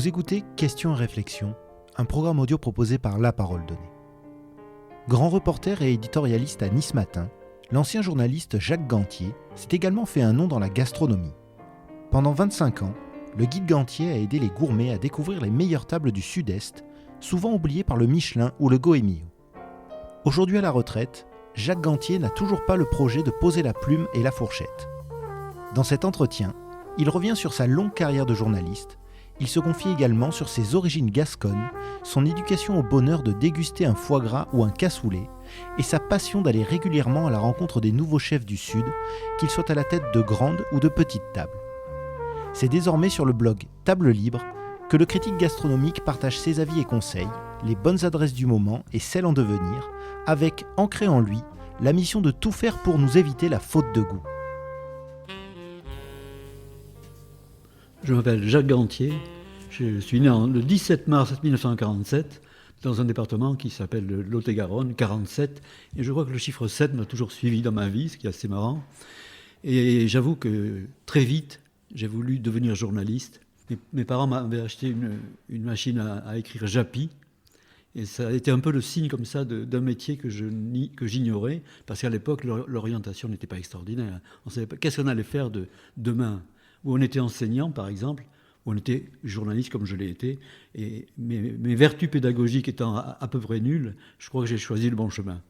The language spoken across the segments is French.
Vous écoutez Questions et réflexions, un programme audio proposé par La Parole Donnée. Grand reporter et éditorialiste à Nice Matin, l'ancien journaliste Jacques Gantier s'est également fait un nom dans la gastronomie. Pendant 25 ans, le guide Gantier a aidé les gourmets à découvrir les meilleures tables du Sud-Est, souvent oubliées par le Michelin ou le Goemio. Aujourd'hui à la retraite, Jacques Gantier n'a toujours pas le projet de poser la plume et la fourchette. Dans cet entretien, il revient sur sa longue carrière de journaliste. Il se confie également sur ses origines gasconnes, son éducation au bonheur de déguster un foie gras ou un cassoulet, et sa passion d'aller régulièrement à la rencontre des nouveaux chefs du Sud, qu'ils soient à la tête de grandes ou de petites tables. C'est désormais sur le blog Table Libre que le critique gastronomique partage ses avis et conseils, les bonnes adresses du moment et celles en devenir, avec, ancré en lui, la mission de tout faire pour nous éviter la faute de goût. Je m'appelle Jacques Gantier, je suis né le 17 mars 1947 dans un département qui s'appelle le Lot-et-Garonne, 47, et je crois que le chiffre 7 m'a toujours suivi dans ma vie, ce qui est assez marrant. Et j'avoue que très vite, j'ai voulu devenir journaliste. Mes parents m'avaient acheté une machine à écrire Japy, et ça a été un peu le signe comme ça d'un métier que j'ignorais, parce qu'à l'époque, l'orientation n'était pas extraordinaire. On ne savait pas qu'est-ce qu'on allait faire de demain. Où on était enseignant, par exemple, où on était journaliste comme je l'ai été, et mes vertus pédagogiques étant à peu près nulles, je crois que j'ai choisi le bon chemin.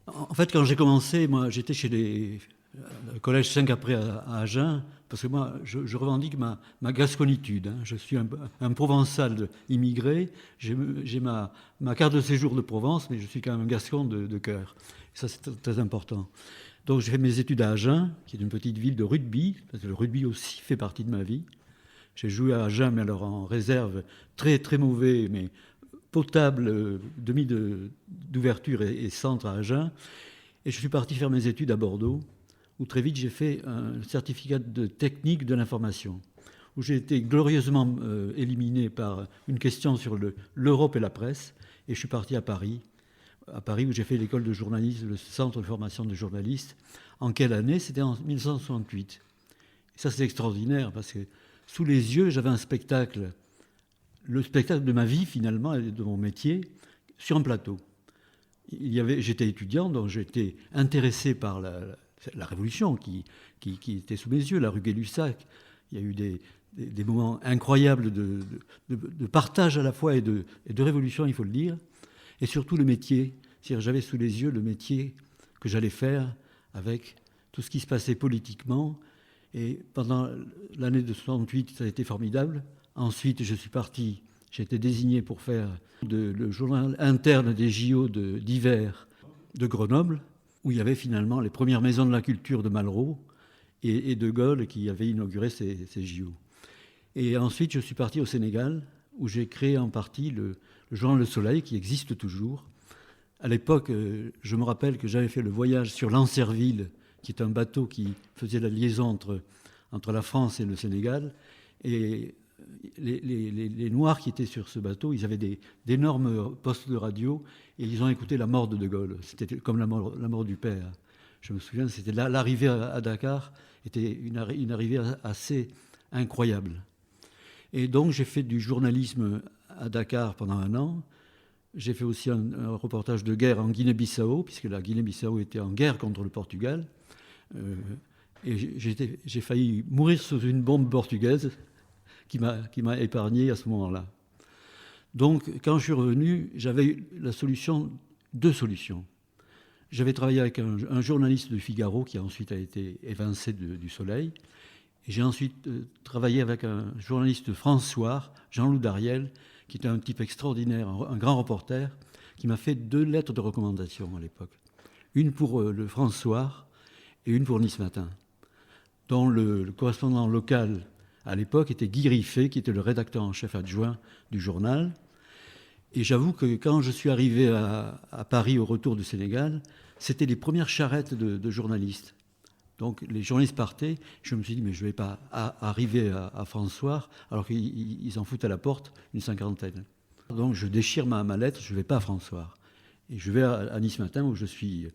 En fait, quand j'ai commencé, moi, j'étais chez le collège 5 après à Agen, parce que moi, je revendique ma gasconitude. Hein. Je suis un provençal immigré, j'ai ma carte de séjour de Provence, mais je suis quand même un gascon de cœur. Et ça, c'est très important. Donc j'ai fait mes études à Agen, qui est une petite ville de rugby, parce que le rugby aussi fait partie de ma vie. J'ai joué à Agen, mais alors en réserve, très très mauvais, mais potable, demi d'ouverture et centre à Agen. Et je suis parti faire mes études à Bordeaux, où très vite j'ai fait un certificat de technique de l'information, où j'ai été glorieusement éliminé par une question sur l'Europe et la presse, et je suis parti à Paris où j'ai fait l'école de journalisme, le centre de formation de journalistes. En quelle année ? C'était en 1968. Et ça, c'est extraordinaire, parce que sous les yeux, j'avais un spectacle, le spectacle de ma vie, finalement, et de mon métier, sur un plateau. J'étais étudiant, donc j'étais intéressé par la révolution qui était sous mes yeux, la rue Gay-Lussac. Il y a eu des moments incroyables de partage à la fois et de révolution, il faut le dire. Et surtout le métier, c'est-à-dire j'avais sous les yeux le métier que j'allais faire avec tout ce qui se passait politiquement. Et pendant l'année de 68, ça a été formidable. Ensuite, je suis parti, j'ai été désigné pour faire le journal interne des JO d'hiver de Grenoble, où il y avait finalement les premières maisons de la culture de Malraux et de Gaulle qui avaient inauguré ces JO. Et ensuite, je suis parti au Sénégal, où j'ai créé en partie le journal Le Soleil, qui existe toujours. À l'époque, je me rappelle que j'avais fait le voyage sur l'Ancerville, qui est un bateau qui faisait la liaison entre la France et le Sénégal. Et les Noirs qui étaient sur ce bateau, ils avaient d'énormes postes de radio, et ils ont écouté la mort de Gaulle. C'était comme la mort du père. Je me souviens, c'était l'arrivée à Dakar était une arrivée assez incroyable. Et donc, j'ai fait du journalisme à Dakar pendant 1 an. J'ai fait aussi un reportage de guerre en Guinée-Bissau, puisque la Guinée-Bissau était en guerre contre le Portugal. Et j'ai failli mourir sous une bombe portugaise qui m'a épargné à ce moment-là. Donc, quand je suis revenu, j'avais deux solutions. J'avais travaillé avec un journaliste du Figaro qui ensuite a été évincé du Soleil. Et j'ai ensuite travaillé avec un journaliste de France Soir, Jean-Loup Dariel, qui était un type extraordinaire, un grand reporter, qui m'a fait 2 lettres de recommandation à l'époque. Une pour le France Soir et une pour Nice Matin, dont le correspondant local à l'époque était Guy Riffet, qui était le rédacteur en chef adjoint du journal. Et j'avoue que quand je suis arrivé à Paris au retour du Sénégal, c'était les premières charrettes de journalistes. Donc les journalistes partaient, je me suis dit, mais je ne vais pas arriver à France Soir, alors qu'ils en foutent à la porte une 50aine. Donc je déchire ma lettre, je ne vais pas à France Soir. Et je vais à Nice Matin, où je suis,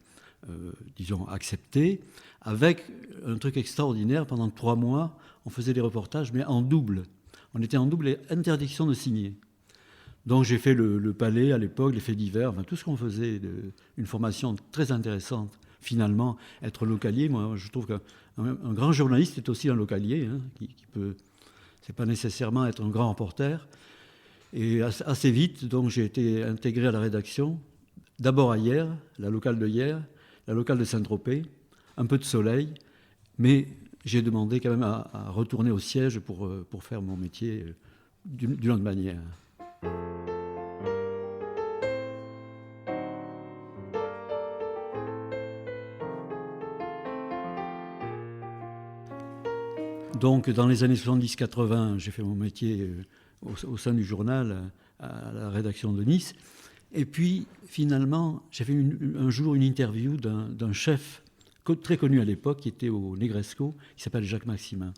accepté, avec un truc extraordinaire. Pendant 3 mois, on faisait des reportages, mais en double. on était en double interdiction de signer. Donc j'ai fait le palais à l'époque, les faits divers, enfin, tout ce qu'on faisait, une formation très intéressante. Finalement, être localier, moi je trouve qu'un grand journaliste est aussi un localier, hein, qui peut, c'est pas nécessairement être un grand reporter. Et assez vite, donc j'ai été intégré à la rédaction, d'abord à Hyères, la locale de Hyères, la locale de Saint-Tropez, un peu de soleil, mais j'ai demandé quand même à retourner au siège pour faire mon métier d'une autre manière. Donc, dans les années 70-80, j'ai fait mon métier au sein du journal, à la rédaction de Nice. Et puis, finalement, j'ai fait un jour une interview d'un chef très connu à l'époque, qui était au Negresco, qui s'appelle Jacques Maximin.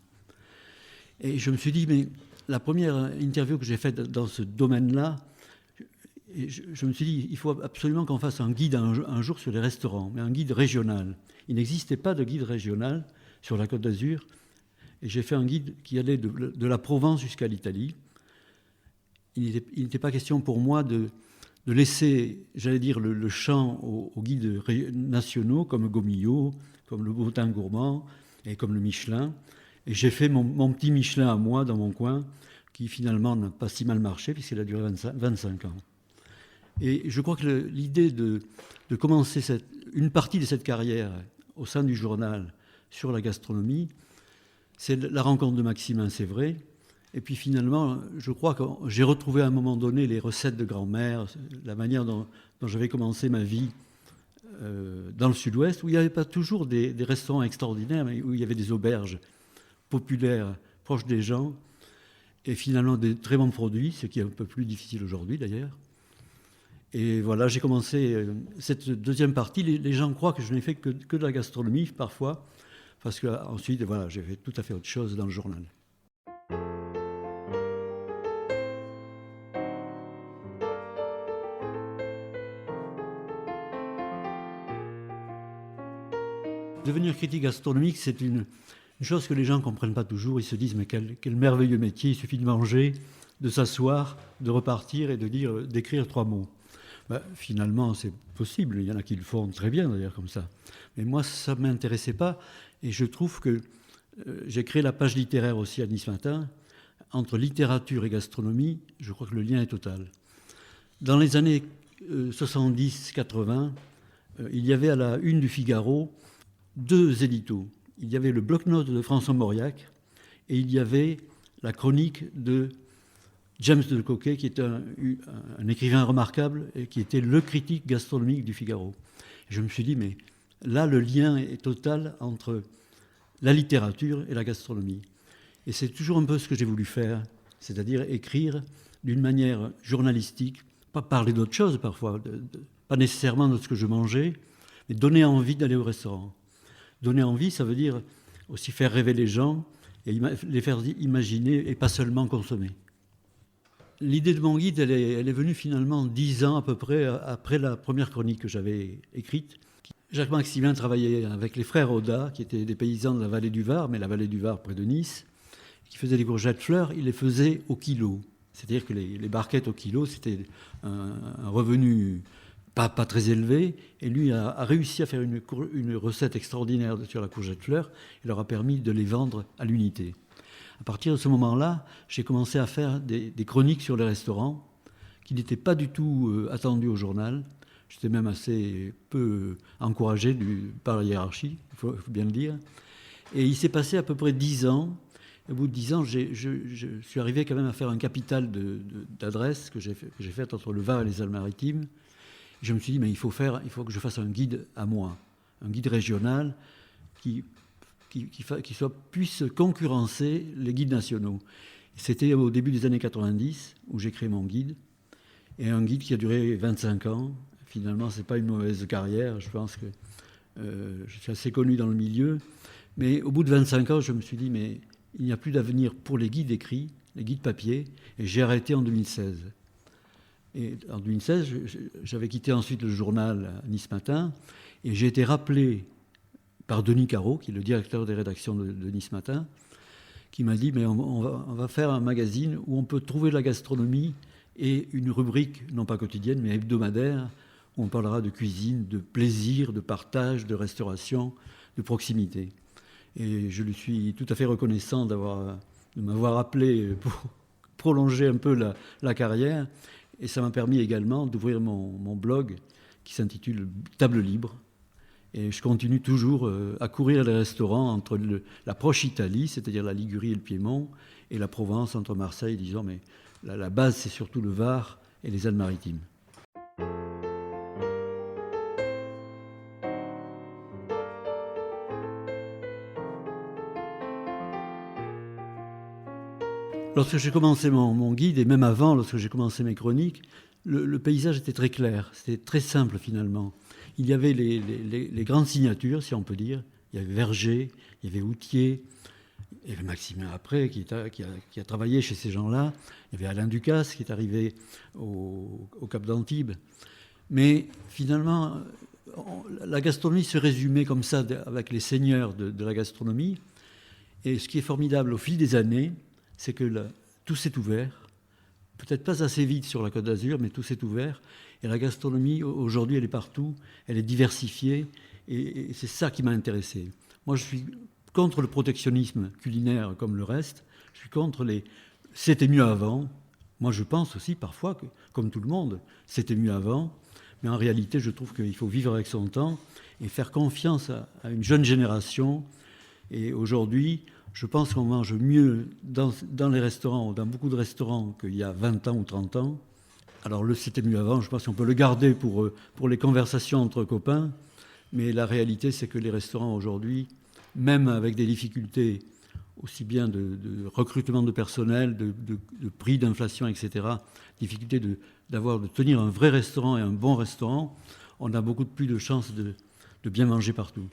Et je me suis dit, mais la première interview que j'ai faite dans ce domaine-là, je me suis dit, il faut absolument qu'on fasse un guide un jour sur les restaurants, mais un guide régional. Il n'existait pas de guide régional sur la Côte d'Azur. Et j'ai fait un guide qui allait de la Provence jusqu'à l'Italie. Il n'était pas question pour moi de laisser, j'allais dire, le champ aux guides nationaux comme Gomillot, comme le Bottin Gourmand et comme le Michelin. Et j'ai fait mon petit Michelin à moi dans mon coin, qui finalement n'a pas si mal marché puisqu'il a duré 25 ans. Et je crois que l'idée de commencer une partie de cette carrière au sein du journal sur la gastronomie, c'est la rencontre de Maximin, c'est vrai. Et puis finalement, je crois que j'ai retrouvé à un moment donné les recettes de grand-mère, la manière dont j'avais commencé ma vie dans le sud-ouest, où il n'y avait pas toujours des restaurants extraordinaires, mais où il y avait des auberges populaires, proches des gens, et finalement des très bons produits, ce qui est un peu plus difficile aujourd'hui d'ailleurs. Et voilà, j'ai commencé cette deuxième partie. Les gens croient que je n'ai fait que de la gastronomie parfois, parce qu'ensuite, voilà, j'ai fait tout à fait autre chose dans le journal. Devenir critique gastronomique, c'est une chose que les gens ne comprennent pas toujours. Ils se disent, mais quel merveilleux métier, il suffit de manger, de s'asseoir, de repartir et d'écrire 3 mots. Ben, finalement, c'est possible. Il y en a qui le font très bien, d'ailleurs, comme ça. Mais moi, ça ne m'intéressait pas. Et je trouve que j'ai créé la page littéraire aussi à Nice Matin. Entre littérature et gastronomie, je crois que le lien est total. Dans les années 70-80, il y avait à la une du Figaro 2 éditos. Il y avait le bloc-notes de François Mauriac et il y avait la chronique de James de Coquet, qui est un écrivain remarquable et qui était le critique gastronomique du Figaro. Et je me suis dit, mais là, le lien est total entre la littérature et la gastronomie. Et c'est toujours un peu ce que j'ai voulu faire, c'est-à-dire écrire d'une manière journalistique, pas parler d'autre chose parfois, pas nécessairement de ce que je mangeais, mais donner envie d'aller au restaurant. Donner envie, ça veut dire aussi faire rêver les gens et les faire imaginer et pas seulement consommer. L'idée de mon guide, elle est venue finalement 10 ans à peu près après la première chronique que j'avais écrite. Jacques Maximin travaillait avec les frères Audat, qui étaient des paysans de la vallée du Var, mais la vallée du Var près de Nice, qui faisaient des courgettes fleurs. Il les faisait au kilo. C'est-à-dire que les barquettes au kilo, c'était un revenu pas très élevé. Et lui a réussi à faire une recette extraordinaire sur la courgette fleur. Il leur a permis de les vendre à l'unité. À partir de ce moment-là, j'ai commencé à faire des chroniques sur les restaurants qui n'étaient pas du tout attendues au journal. J'étais même assez peu encouragé par la hiérarchie, il faut bien le dire. Et il s'est passé à peu près 10 ans. Au bout de 10 ans, je suis arrivé quand même à faire un capital d'adresses que j'ai fait entre le Var et les Alpes-Maritimes. Je me suis dit, mais il faut que je fasse un guide à moi, un guide régional qui puisse concurrencer les guides nationaux. C'était au début des années 90 où j'ai créé mon guide, et un guide qui a duré 25 ans. Finalement, ce n'est pas une mauvaise carrière, je pense que je suis assez connu dans le milieu, mais au bout de 25 ans, je me suis dit, mais il n'y a plus d'avenir pour les guides écrits, les guides papier, et j'ai arrêté en 2016. Et en 2016, j'avais quitté ensuite le journal Nice Matin, et j'ai été rappelé par Denis Caro, qui est le directeur des rédactions de Nice Matin, qui m'a dit mais on va faire un magazine où on peut trouver la gastronomie et une rubrique, non pas quotidienne, mais hebdomadaire, où on parlera de cuisine, de plaisir, de partage, de restauration, de proximité. Et je lui suis tout à fait reconnaissant de m'avoir appelé pour prolonger un peu la carrière. Et ça m'a permis également d'ouvrir mon blog qui s'intitule Table Libre. Et je continue toujours à courir les restaurants entre la proche Italie, c'est-à-dire la Ligurie et le Piémont, et la Provence, entre Marseille, disons, mais la base, c'est surtout le Var et les Alpes-Maritimes. Lorsque j'ai commencé mon guide, et même avant, lorsque j'ai commencé mes chroniques, le paysage était très clair, c'était très simple finalement. Il y avait les grandes signatures, si on peut dire. Il y avait Verger, il y avait Houtier, il y avait Maximin après, qui a travaillé chez ces gens-là. Il y avait Alain Ducasse, qui est arrivé au Cap d'Antibes. Mais finalement, la gastronomie se résumait comme ça, avec les seigneurs de la gastronomie. Et ce qui est formidable au fil des années, c'est que tout s'est ouvert. Peut-être pas assez vite sur la Côte d'Azur, mais tout s'est ouvert. Et la gastronomie, aujourd'hui, elle est partout, elle est diversifiée, et c'est ça qui m'a intéressé. Moi, je suis contre le protectionnisme culinaire comme le reste, je suis contre c'était mieux avant. Moi, je pense aussi parfois que, comme tout le monde, c'était mieux avant, mais en réalité, je trouve qu'il faut vivre avec son temps et faire confiance à une jeune génération. Et aujourd'hui, je pense qu'on mange mieux dans les restaurants, ou dans beaucoup de restaurants, qu'il y a 20 ans ou 30 ans. Alors c'était mieux avant, je pense qu'on peut le garder pour les conversations entre copains, mais la réalité c'est que les restaurants aujourd'hui, même avec des difficultés aussi bien de recrutement de personnel, de prix, d'inflation, etc., difficulté de tenir un vrai restaurant et un bon restaurant, on a beaucoup plus de chances de bien manger partout.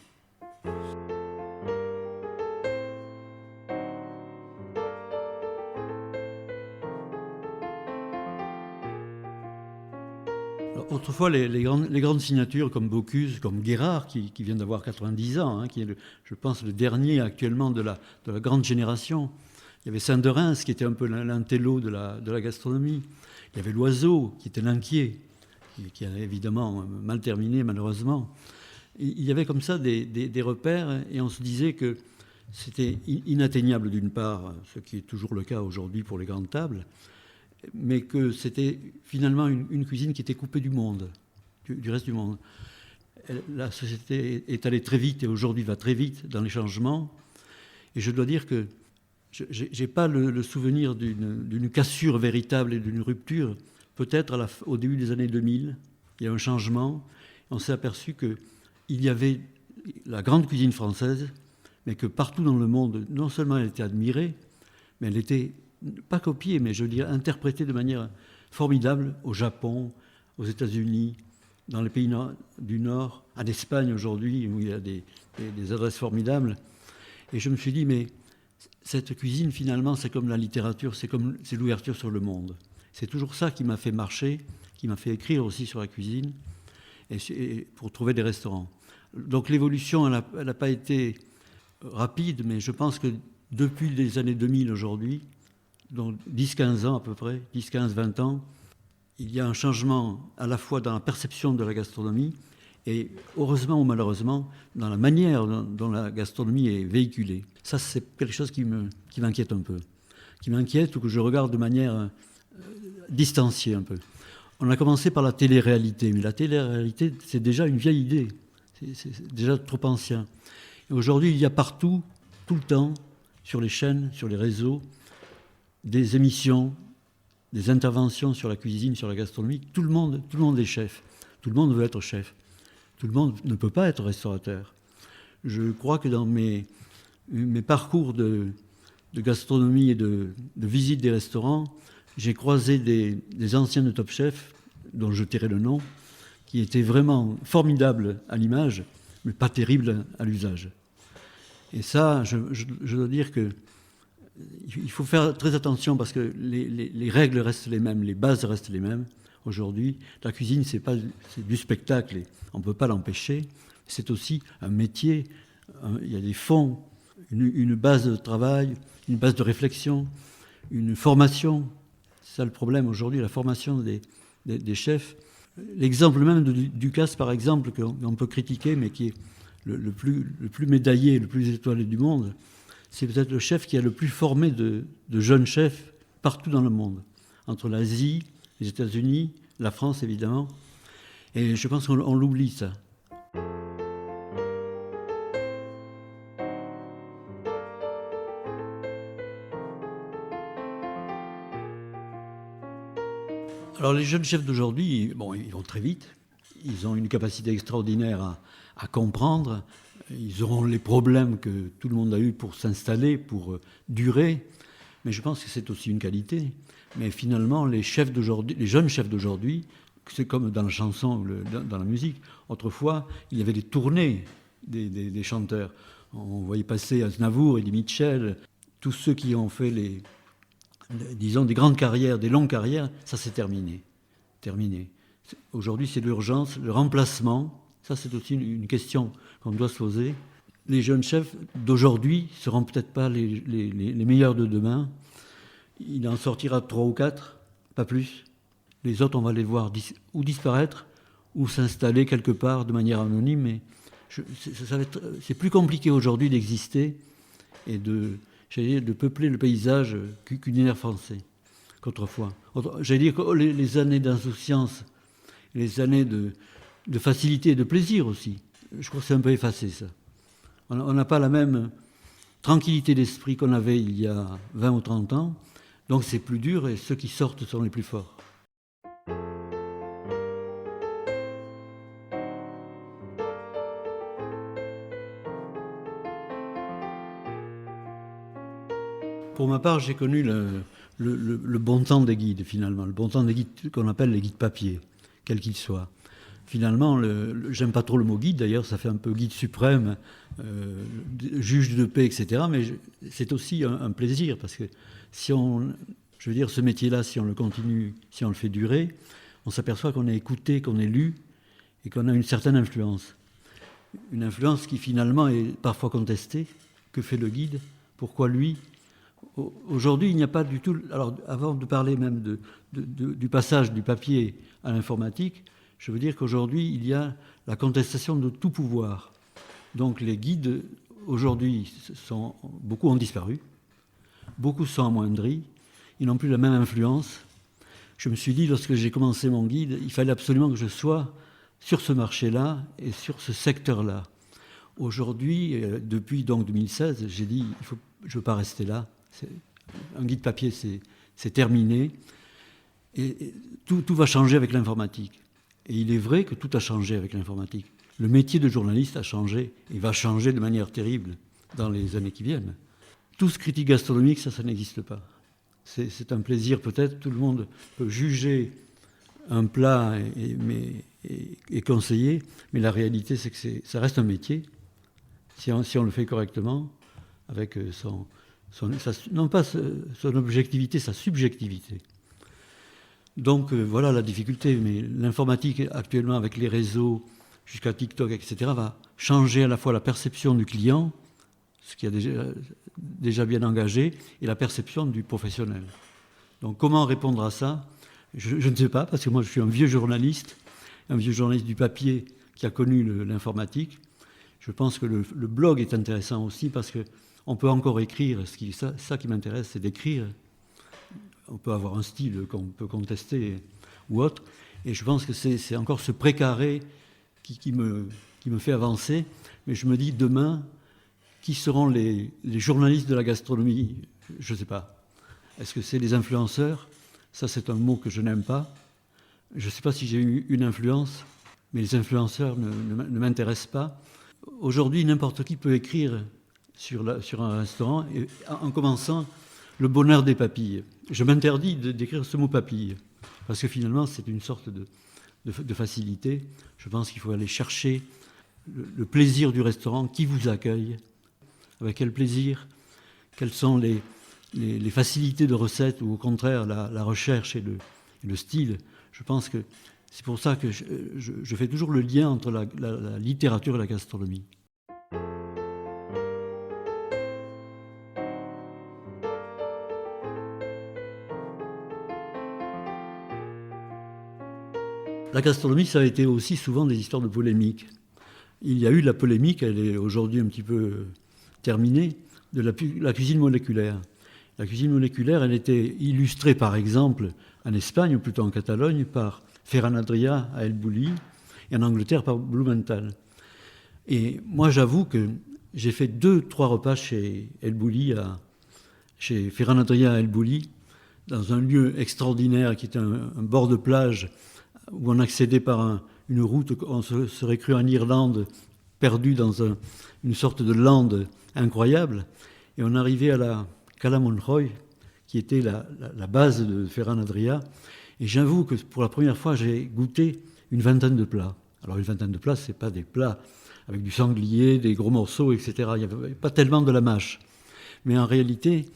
Autrefois, les grandes signatures comme Bocuse, comme Guérard, qui vient d'avoir 90 ans, qui est, je pense, le dernier actuellement de la grande génération. Il y avait Saint-Derens, qui était un peu l'intello de la gastronomie. Il y avait Loiseau, qui était l'inquiet, qui a évidemment mal terminé, malheureusement. Il y avait comme ça des repères, et on se disait que c'était inatteignable d'une part, ce qui est toujours le cas aujourd'hui pour les grandes tables, mais que c'était finalement une cuisine qui était coupée du monde, du reste du monde. La société est allée très vite et aujourd'hui va très vite dans les changements. Et je dois dire que je n'ai pas le souvenir d'une cassure véritable et d'une rupture. Peut-être au début des années 2000, il y a un changement. On s'est aperçu qu'il y avait la grande cuisine française, mais que partout dans le monde, non seulement elle était admirée, mais elle était pas copiée, mais je veux dire interprétée de manière formidable au Japon, aux États-Unis, dans les pays du Nord, en Espagne aujourd'hui, où il y a des adresses formidables. Et je me suis dit, mais cette cuisine, finalement, c'est comme la littérature, c'est l'ouverture sur le monde. C'est toujours ça qui m'a fait marcher, qui m'a fait écrire aussi sur la cuisine, et pour trouver des restaurants. Donc l'évolution, elle n'a pas été rapide, mais je pense que depuis les années 2000 aujourd'hui, donc 10-15 ans à peu près, 10-15-20 ans, il y a un changement à la fois dans la perception de la gastronomie et, heureusement ou malheureusement, dans la manière dont la gastronomie est véhiculée. Ça, c'est quelque chose qui m'inquiète un peu, qui m'inquiète ou que je regarde de manière distanciée un peu. On a commencé par la télé-réalité, mais la télé-réalité, c'est déjà une vieille idée, c'est déjà trop ancien. Et aujourd'hui, il y a partout, tout le temps, sur les chaînes, sur les réseaux, des émissions, des interventions sur la cuisine, sur la gastronomie. Tout le monde est chef. Tout le monde veut être chef. Tout le monde ne peut pas être restaurateur. Je crois que dans mes parcours de gastronomie et de visite des restaurants, j'ai croisé des anciens de Top Chef, dont je tairai le nom, qui étaient vraiment formidables à l'image, mais pas terribles à l'usage. Et ça, je dois dire que il faut faire très attention parce que les règles restent les mêmes, les bases restent les mêmes. Aujourd'hui, la cuisine, c'est du spectacle et on ne peut pas l'empêcher. C'est aussi un métier, il y a des fonds, une base de travail, une base de réflexion, une formation. C'est ça le problème aujourd'hui, la formation des chefs. L'exemple même de Ducasse, par exemple, qu'on peut critiquer, mais qui est le plus médaillé, le plus étoilé du monde, c'est peut-être le chef qui a le plus formé de jeunes chefs partout dans le monde, entre l'Asie, les États-Unis, la France évidemment. Et je pense qu'on l'oublie ça. Alors les jeunes chefs d'aujourd'hui, bon, ils vont très vite, ils ont une capacité extraordinaire à comprendre, ils auront les problèmes que tout le monde a eu pour s'installer, pour durer, mais je pense que c'est aussi une qualité. Mais finalement, les jeunes chefs d'aujourd'hui, c'est comme dans la chanson ou dans la musique. Autrefois, il y avait des tournées des chanteurs. On voyait passer Aznavour, Eddie Mitchell, tous ceux qui ont fait disons, des grandes carrières, des longues carrières, ça c'est terminé. Aujourd'hui, c'est l'urgence, le remplacement. Ça, c'est aussi une question qu'on doit se poser. Les jeunes chefs d'aujourd'hui ne seront peut-être pas les meilleurs de demain. Il en sortira 3 ou 4, pas plus. Les autres, on va les voir ou disparaître ou s'installer quelque part de manière anonyme. Mais c'est plus compliqué aujourd'hui d'exister et de peupler le paysage culinaire français qu'autrefois. J'allais dire que les années d'insouciance, les années de facilité et de plaisir aussi, je crois que c'est un peu effacé ça. On n'a pas la même tranquillité d'esprit qu'on avait il y a 20 ou 30 ans, donc c'est plus dur et ceux qui sortent sont les plus forts. Pour ma part, j'ai connu le bon temps des guides, finalement. Le bon temps des guides qu'on appelle les guides papier, quels qu'ils soient. Finalement, j'aime pas trop le mot guide, d'ailleurs, ça fait un peu guide suprême, juge de paix, etc. Mais c'est aussi un plaisir, parce que je veux dire, ce métier-là, si on le continue, si on le fait durer, on s'aperçoit qu'on est écouté, qu'on est lu, et qu'on a une certaine influence. Une influence qui, finalement, est parfois contestée. Que fait le guide? Pourquoi lui? Aujourd'hui, il n'y a pas du tout... Alors, avant de parler même du passage du papier à l'informatique, je veux dire qu'aujourd'hui, il y a la contestation de tout pouvoir. Donc, les guides, aujourd'hui, beaucoup ont disparu, beaucoup sont amoindris, ils n'ont plus la même influence. Je me suis dit, lorsque j'ai commencé mon guide, il fallait absolument que je sois sur ce marché-là et sur ce secteur-là. Aujourd'hui, depuis donc 2016, j'ai dit, je ne veux pas rester là. Un guide papier, c'est terminé. Et tout va changer avec l'informatique. Et il est vrai que tout a changé avec l'informatique. Le métier de journaliste a changé et va changer de manière terrible dans les années qui viennent. Tous critique gastronomique, ça n'existe pas. C'est un plaisir peut-être, tout le monde peut juger un plat et conseiller, mais la réalité c'est que ça reste un métier, si on le fait correctement, avec non pas son objectivité, sa subjectivité. Donc voilà la difficulté, mais l'informatique actuellement avec les réseaux jusqu'à TikTok, etc., va changer à la fois la perception du client, ce qui a déjà bien engagé, et la perception du professionnel. Donc comment répondre à ça? Je ne sais pas, parce que moi je suis un vieux journaliste du papier qui a connu l'informatique. Je pense que le blog est intéressant aussi parce qu'on peut encore écrire. Ça qui m'intéresse, c'est d'écrire. On peut avoir un style qu'on peut contester ou autre. Et je pense que c'est encore ce précaré qui me fait avancer. Mais je me dis, demain, qui seront les journalistes de la gastronomie? Je ne sais pas. Est-ce que c'est les influenceurs? Ça, c'est un mot que je n'aime pas. Je ne sais pas si j'ai eu une influence, mais les influenceurs ne m'intéressent pas. Aujourd'hui, n'importe qui peut écrire sur un restaurant, et en commençant le bonheur des papilles. Je m'interdis d'écrire ce mot papille, parce que finalement, c'est une sorte de facilité. Je pense qu'il faut aller chercher le plaisir du restaurant, qui vous accueille, avec quel plaisir, quelles sont les facilités de recette, ou au contraire la recherche et le style. Je pense que c'est pour ça que je fais toujours le lien entre la littérature et la gastronomie. la gastronomie, ça a été aussi souvent des histoires de polémique. Il y a eu la polémique, elle est aujourd'hui un petit peu terminée, de la cuisine moléculaire. La cuisine moléculaire, elle était illustrée par exemple en Espagne, ou plutôt en Catalogne, par Ferran Adrià à El Bulli, et en Angleterre par Blumenthal. Et moi, j'avoue que j'ai fait 2-3 repas chez El Bulli, chez Ferran Adrià à El Bulli, dans un lieu extraordinaire qui était un bord de plage où on accédait par une route, on se serait cru en Irlande, perdu dans une sorte de lande incroyable. Et on arrivait à la Cala Monroy, qui était la base de Ferran Adrià. Et j'avoue que pour la première fois, j'ai goûté une vingtaine de plats. Alors une vingtaine de plats, ce n'est pas des plats avec du sanglier, des gros morceaux, etc. Il n'y avait pas tellement de la mâche. Mais en réalité,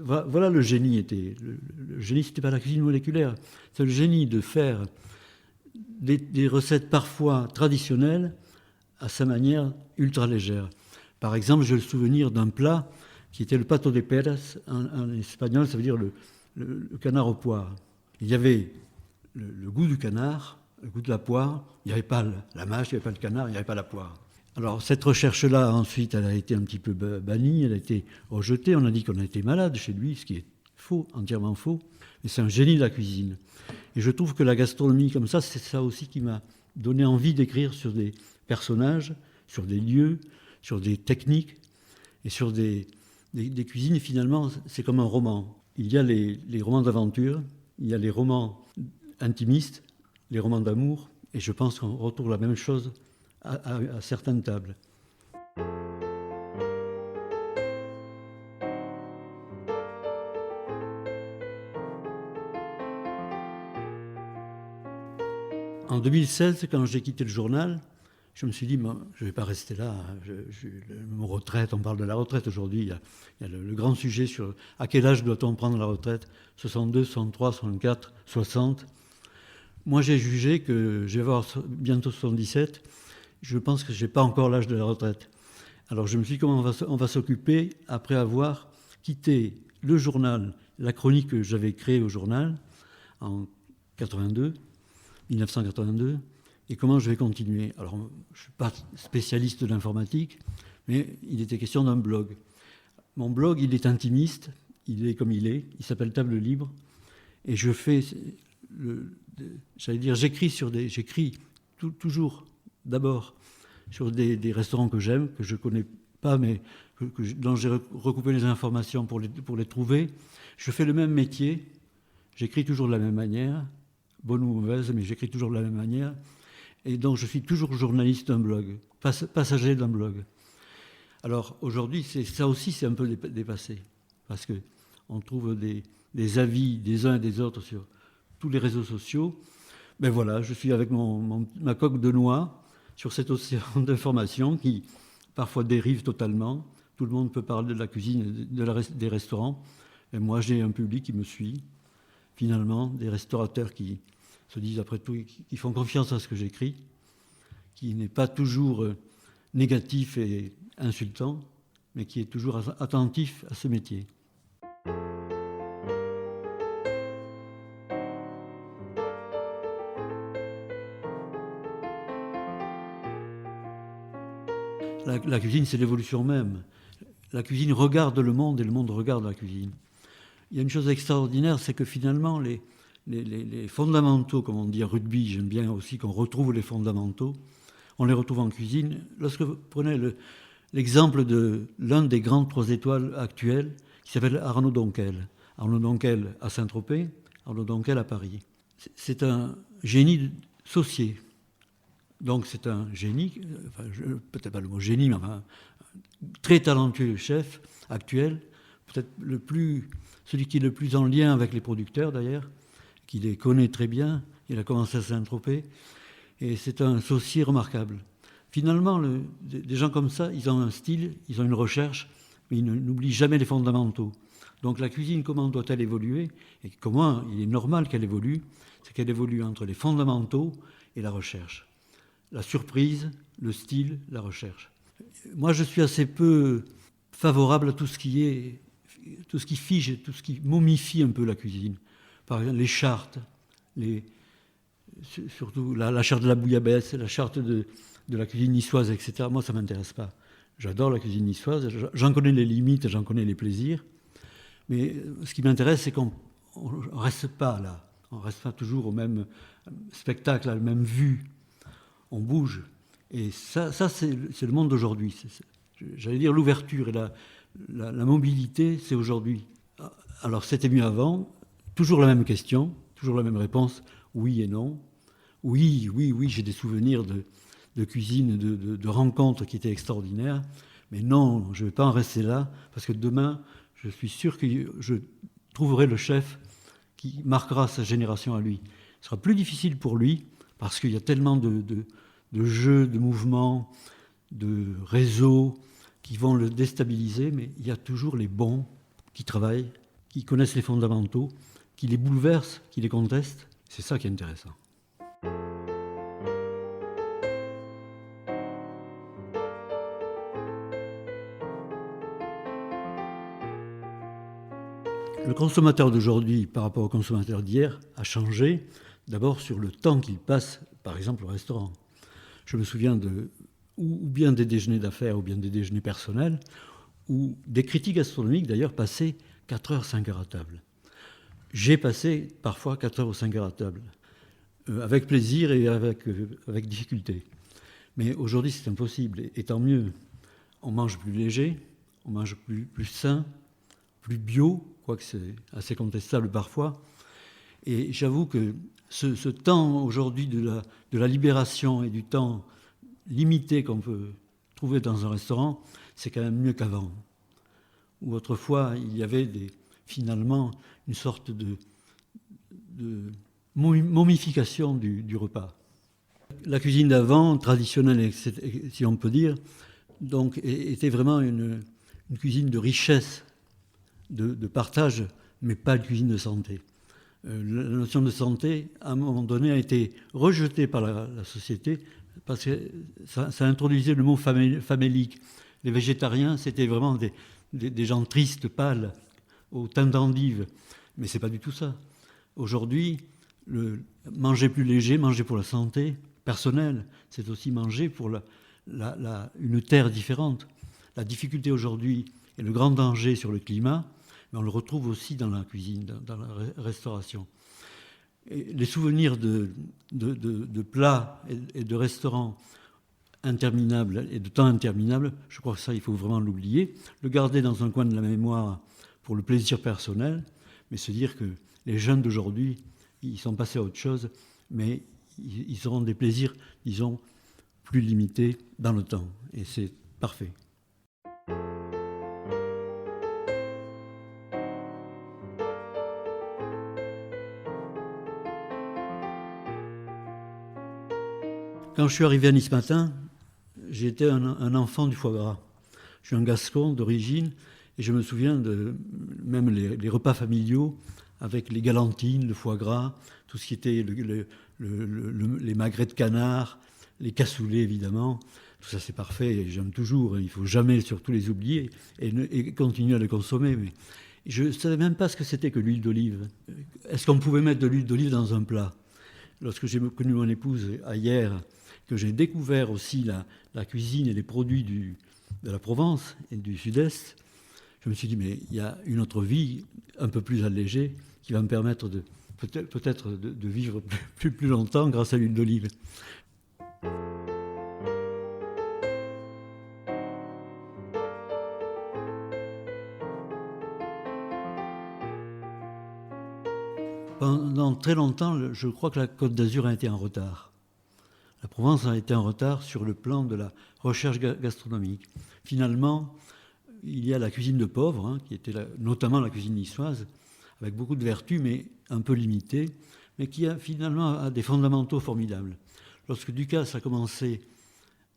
voilà le génie. Le génie, ce n'était pas la cuisine moléculaire. C'est le génie de faire des recettes parfois traditionnelles à sa manière ultra légère. Par exemple, j'ai le souvenir d'un plat qui était le pato de peras, en espagnol, ça veut dire le canard aux poires. Il y avait le goût du canard, le goût de la poire, il n'y avait pas la mâche, il n'y avait pas le canard, il n'y avait pas la poire. Alors cette recherche-là, ensuite, elle a été un petit peu bannie, elle a été rejetée, on a dit qu'on a été malade chez lui, ce qui est faux, entièrement faux, mais c'est un génie de la cuisine. Et je trouve que la gastronomie comme ça, c'est ça aussi qui m'a donné envie d'écrire sur des personnages, sur des lieux, sur des techniques, et sur des cuisines, finalement, c'est comme un roman. Il y a les romans d'aventure, il y a les romans intimistes, les romans d'amour, et je pense qu'on retrouve la même chose à certaines tables. En 2016, quand j'ai quitté le journal, je me suis dit, je ne vais pas rester là. Mon retraite, on parle de la retraite aujourd'hui. Il y a le grand sujet sur à quel âge doit-on prendre la retraite, 62, 63, 64, 60. Moi, j'ai jugé que je vais avoir bientôt 77. Je pense que je n'ai pas encore l'âge de la retraite. Alors je me suis dit, comment on va s'occuper après avoir quitté le journal, la chronique que j'avais créée au journal en 1982, et comment je vais continuer. Alors, je ne suis pas spécialiste de l'informatique, mais il était question d'un blog. Mon blog, il est intimiste, il est comme il s'appelle Table Libre, et je fais, j'écris toujours, d'abord, sur des restaurants que j'aime, que je ne connais pas, mais dont j'ai recoupé les informations pour les trouver. Je fais le même métier, j'écris toujours de la même manière, bonne ou mauvaise, mais j'écris toujours de la même manière. Et donc je suis toujours journaliste d'un blog, passager d'un blog. Alors aujourd'hui, ça aussi c'est un peu dépassé, parce qu'on trouve des avis des uns et des autres sur tous les réseaux sociaux. Ben voilà, je suis avec ma coque de noix sur cet océan d'informations qui parfois dérive totalement. Tout le monde peut parler de la cuisine, des restaurants. Et moi, j'ai un public qui me suit, finalement, des restaurateurs qui se disent après tout, qui font confiance à ce que j'écris, qui n'est pas toujours négatif et insultant, mais qui est toujours attentif à ce métier. La cuisine, c'est l'évolution même. La cuisine regarde le monde et le monde regarde la cuisine. Il y a une chose extraordinaire, c'est que finalement, les fondamentaux, comme on dit en rugby, j'aime bien aussi qu'on retrouve les fondamentaux, on les retrouve en cuisine. Lorsque vous prenez l'exemple de l'un des grands 3 étoiles actuels, qui s'appelle Arnaud Donquel. Arnaud Donquel à Saint-Tropez, Arnaud Donquel à Paris. C'est un génie saucier. Donc c'est un génie, peut-être pas le mot génie, mais un très talentueux chef actuel, peut-être celui qui est le plus en lien avec les producteurs d'ailleurs, qui les connaît très bien. Il a commencé à Saint-Tropez, et c'est un saucier remarquable. Finalement, des gens comme ça, ils ont un style, ils ont une recherche, mais ils n'oublient jamais les fondamentaux. Donc la cuisine, comment doit-elle évoluer? Et comment il est normal qu'elle évolue? C'est qu'elle évolue entre les fondamentaux et la recherche. La surprise, le style, la recherche. Moi, je suis assez peu favorable à tout ce qui fige, tout ce qui momifie un peu la cuisine. Par exemple, les chartes, les surtout la charte de la bouillabaisse, la charte de la cuisine niçoise, etc. Moi, ça ne m'intéresse pas. J'adore la cuisine niçoise, j'en connais les limites, j'en connais les plaisirs. Mais ce qui m'intéresse, c'est qu'on ne reste pas là. On ne reste pas toujours au même spectacle, à la même vue. On bouge. Et ça c'est le monde d'aujourd'hui. J'allais dire l'ouverture et la mobilité, c'est aujourd'hui. Alors c'était mieux avant. Toujours la même question, toujours la même réponse. Oui et non. Oui, j'ai des souvenirs de cuisine, de rencontres qui étaient extraordinaires. Mais non, je ne vais pas en rester là, parce que demain, je suis sûr que je trouverai le chef qui marquera sa génération à lui. Ce sera plus difficile pour lui, parce qu'il y a tellement de jeux, de mouvements, de réseaux qui vont le déstabiliser, mais il y a toujours les bons qui travaillent, qui connaissent les fondamentaux, qui les bouleversent, qui les contestent. C'est ça qui est intéressant. Le consommateur d'aujourd'hui par rapport au consommateur d'hier a changé, d'abord sur le temps qu'il passe, par exemple, au restaurant. Je me souviens ou bien des déjeuners d'affaires ou bien des déjeuners personnels, où des critiques gastronomiques d'ailleurs passaient 4 heures, 5 heures à table. J'ai passé parfois 4 heures ou 5 heures à table, avec plaisir et avec difficulté. Mais aujourd'hui c'est impossible, et tant mieux. On mange plus léger, on mange plus sain, plus bio, quoique c'est assez contestable parfois. Et j'avoue que ce temps aujourd'hui de la libération et du temps limité qu'on peut trouver dans un restaurant, c'est quand même mieux qu'avant. Où autrefois, il y avait finalement une sorte de momification du repas. La cuisine d'avant, traditionnelle, si on peut dire, donc, était vraiment une cuisine de richesse, de partage, mais pas une cuisine de santé. La notion de santé, à un moment donné, a été rejetée par la société parce que ça introduisait le mot famélique. Les végétariens, c'était vraiment des gens tristes, pâles, au teint d'endive. Mais ce n'est pas du tout ça. Aujourd'hui, manger plus léger, manger pour la santé personnelle, c'est aussi manger pour une terre différente. La difficulté aujourd'hui et le grand danger sur le climat, mais on le retrouve aussi dans la cuisine, dans la restauration. Et les souvenirs de plats et de restaurants interminables et de temps interminables, je crois que ça, il faut vraiment l'oublier, le garder dans un coin de la mémoire pour le plaisir personnel, mais se dire que les jeunes d'aujourd'hui, ils sont passés à autre chose, mais ils auront des plaisirs, disons, plus limités dans le temps. Et c'est parfait. Quand je suis arrivé à Nice matin, j'étais un enfant du foie gras. Je suis un Gascon d'origine et je me souviens de même les repas familiaux avec les galantines, le foie gras, tout ce qui était les magrets de canard, les cassoulets évidemment. Tout ça c'est parfait et j'aime toujours. Il ne faut jamais surtout les oublier et continuer à les consommer. Mais je ne savais même pas ce que c'était que l'huile d'olive. Est-ce qu'on pouvait mettre de l'huile d'olive dans un plat ? Lorsque j'ai connu mon épouse hier, que j'ai découvert aussi la cuisine et les produits de la Provence et du Sud-Est, je me suis dit, mais il y a une autre vie un peu plus allégée qui va me permettre peut-être de vivre plus longtemps grâce à l'huile d'olive. Pendant très longtemps, je crois que la Côte d'Azur a été en retard. La Provence a été en retard sur le plan de la recherche gastronomique. Finalement, il y a la cuisine de pauvres, qui était notamment la cuisine niçoise, avec beaucoup de vertus, mais un peu limitées, mais qui a des fondamentaux formidables. Lorsque Ducasse a commencé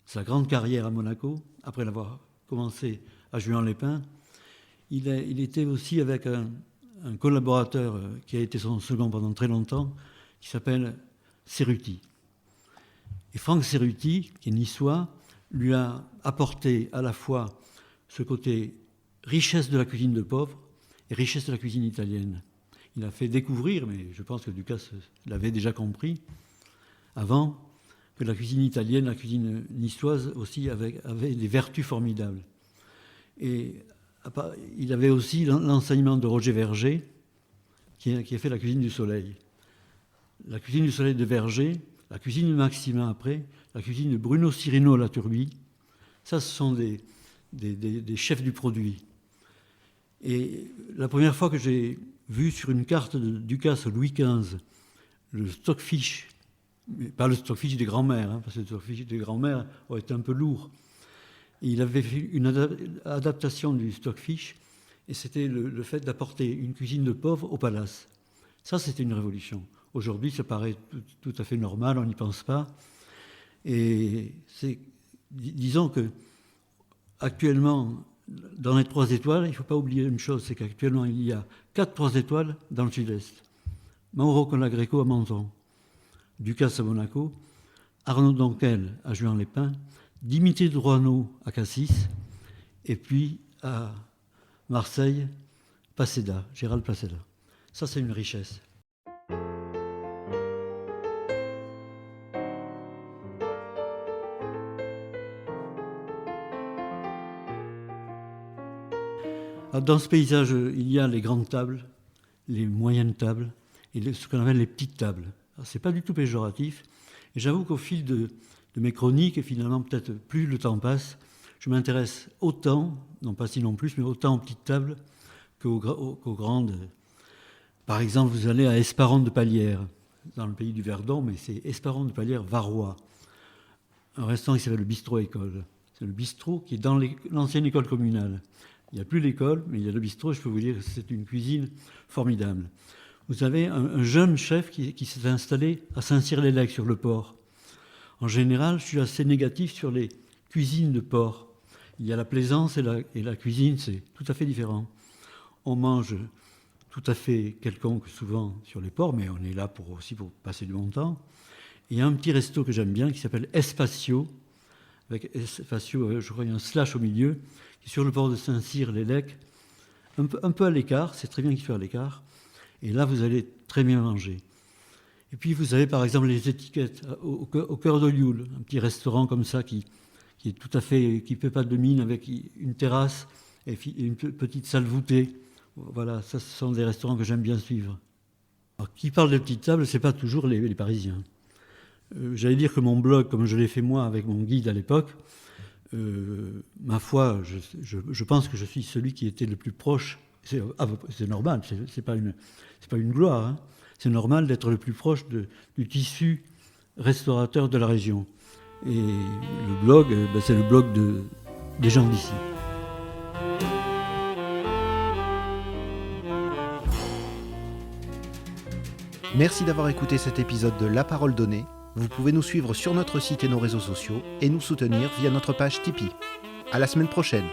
sa grande carrière à Monaco, après l'avoir commencé à Juan-les-Pins, il était aussi avec un collaborateur qui a été son second pendant très longtemps, qui s'appelle Cerruti. Et Franck Cerruti, qui est niçois, lui a apporté à la fois ce côté richesse de la cuisine de pauvres et richesse de la cuisine italienne. Il a fait découvrir, mais je pense que Ducasse l'avait déjà compris, avant que la cuisine italienne, la cuisine niçoise aussi avait des vertus formidables. Et il avait aussi l'enseignement de Roger Verger, qui a fait la cuisine du soleil. La cuisine du soleil de Verger, la cuisine de Maximin après, la cuisine de Bruno Cirino La Turbie, ça ce sont des chefs du produit. Et la première fois que j'ai vu sur une carte de Ducasse Louis XV le stockfish, pas le stockfish des grands-mères, parce que le stockfish des grands-mères aurait été un peu lourd. Et il avait fait une adaptation du stockfish, et c'était le fait d'apporter une cuisine de pauvres au palace. Ça, c'était une révolution. Aujourd'hui, ça paraît tout à fait normal, on n'y pense pas. Et disons que actuellement, dans les 3 étoiles, il ne faut pas oublier une chose, c'est qu'actuellement, il y a 4 3 étoiles dans le sud-est. Mauro Colagreco à Menton, Ducasse à Monaco, Arnaud Donquel à Juan-les-Pins, Dimitri Drouaneau à Cassis, et puis à Marseille, Paseda, Gérald Paseda. Ça, c'est une richesse. Dans ce paysage, il y a les grandes tables, les moyennes tables et ce qu'on appelle les petites tables. Ce n'est pas du tout péjoratif. Et j'avoue qu'au fil de mes chroniques, et finalement peut-être plus le temps passe, je m'intéresse autant, non pas sinon plus, mais autant aux petites tables qu'aux grandes. Par exemple, vous allez à Esparon de Palière, dans le pays du Verdon, mais c'est Esparon de Palière, Varois. Un restaurant qui s'appelle le Bistrot École. C'est le bistrot qui est dans l'ancienne école communale. Il n'y a plus l'école, mais il y a le bistrot. Je peux vous dire que c'est une cuisine formidable. Vous avez un jeune chef qui s'est installé à Saint-Cyr-les-Lecs sur le port. En général, je suis assez négatif sur les cuisines de port. Il y a la plaisance et la cuisine, c'est tout à fait différent. On mange tout à fait quelconque souvent sur les ports, mais on est là aussi pour passer du bon temps. Et il y a un petit resto que j'aime bien qui s'appelle Espacio, avec Espacio, je crois qu'il y a un slash au milieu, qui est sur le port de Saint-Cyr-les-Lecs, un peu à l'écart, c'est très bien qu'il soit à l'écart, et là vous allez très bien manger. Et puis vous avez par exemple les étiquettes au cœur de Lioul, un petit restaurant comme ça qui est tout à fait, qui ne fait pas de mine, avec une terrasse et une petite salle voûtée. Voilà, ça ce sont des restaurants que j'aime bien suivre. Alors, qui parle de petites tables, ce n'est pas toujours les Parisiens. J'allais dire que mon blog, comme je l'ai fait moi avec mon guide à l'époque, ma foi, je pense que je suis celui qui était le plus proche. C'est normal, c'est pas une gloire. Hein. C'est normal d'être le plus proche du tissu restaurateur de la région. Et le blog, c'est le blog des gens d'ici. Merci d'avoir écouté cet épisode de La Parole Donnée. Vous pouvez nous suivre sur notre site et nos réseaux sociaux et nous soutenir via notre page Tipeee. À la semaine prochaine.